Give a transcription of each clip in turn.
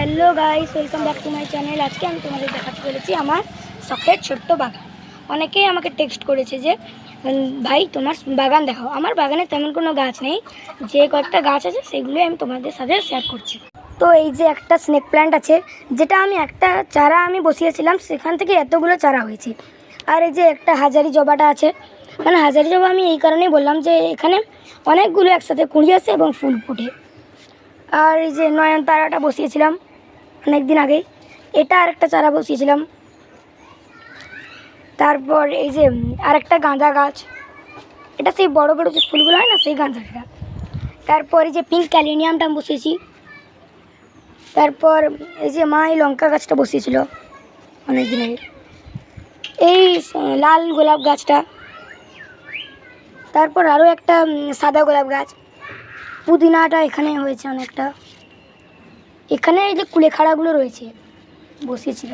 Hello guys, welcome back to my channel. আজকে আমি তোমাদের দেখাতে চলেছি আমার শখের ছোট্ট বাগান। অনেকেই আমাকে টেক্সট করেছে যে ভাই তোমার বাগান দেখাও। আমার বাগানে তেমন কোনো গাছ নেই, যে কয়েকটা গাছ আছে সেগুলোই আমি তোমাদের সাথে শেয়ার করছি। তো এই যে একটা স্নেক প্ল্যান্ট আছে, যেটা আমি একটা চারা আমি বসিয়েছিলাম, সেখান থেকে এতগুলো চারা হয়েছে। আর এই যে একটা হাজারি জবাটা আছে, মানে হাজারি জবা আমি এই কারণেই বললাম যে এখানে অনেকগুলো একসাথে কুঁড়ি আসে এবং ফুল ফুটে। আর এই যে নয়নতারাটা বসিয়েছিলাম অনেক দিন আগেই, এটা আরেকটা চারা বসিয়েছিলাম। তারপর এই যে আরেকটা গাঁদা গাছ, এটা সেই বড় বড় যে ফুলগুলো হয় না, সেই গাঁদাটা। তারপর এই যে পিঙ্ক ক্যালিনিয়ামটা বসিয়েছি। তারপর এই যে মা এই লঙ্কা গাছটা বসিয়েছিল অনেক দিন আগে, এই লাল গোলাপ গাছটা। তারপর আরও একটা সাদা গোলাপ গাছ, পুদিনাটা এখানে হয়েছে অনেকটা। এখানে এই যে কুলেখাড়াগুলো রয়েছে বসিয়েছিল।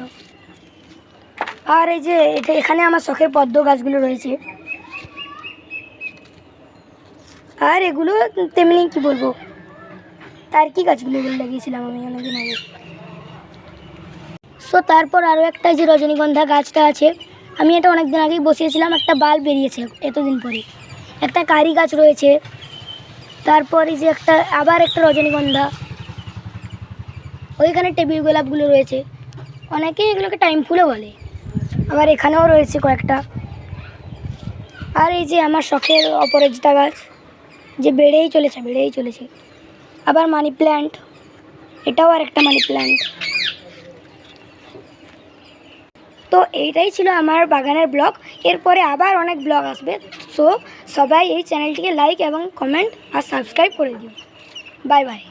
আর এই যে এখানে আমার শখের পদ্ম গাছগুলো রয়েছে। আর এগুলো তেমনি কি বলবো, তার কি গাছগুলো এগুলো লাগিয়েছিলাম আমি অনেকদিন আগে। সো তারপর আরও একটা যে রজনীগন্ধা গাছটা আছে, আমি এটা অনেকদিন আগেই বসিয়েছিলাম, একটা বাল বেরিয়েছে এতদিন পরে। একটা কারি গাছ রয়েছে। তারপর এই যে আবার একটা রজনীগন্ধা, ওইখানে টেবিল গোলাপগুলো রয়েছে। অনেকেই এগুলোকে টাইম ফুলও বলে। আবার এখানেও রয়েছে কয়েকটা। আর এই যে আমার শখের অপরাজিতা গাছ, যে বেড়েই চলেছে। আবার মানি প্ল্যান্ট, এটাও আর একটা মানি প্ল্যান্ট। তো এইটাই ছিল আমার বাগানের ব্লগ। এরপরে আবার অনেক ব্লগ আসবে। সো সবাই এই চ্যানেলটিকে লাইক এবং কমেন্ট আর সাবস্ক্রাইব করে দিও। Bye bye.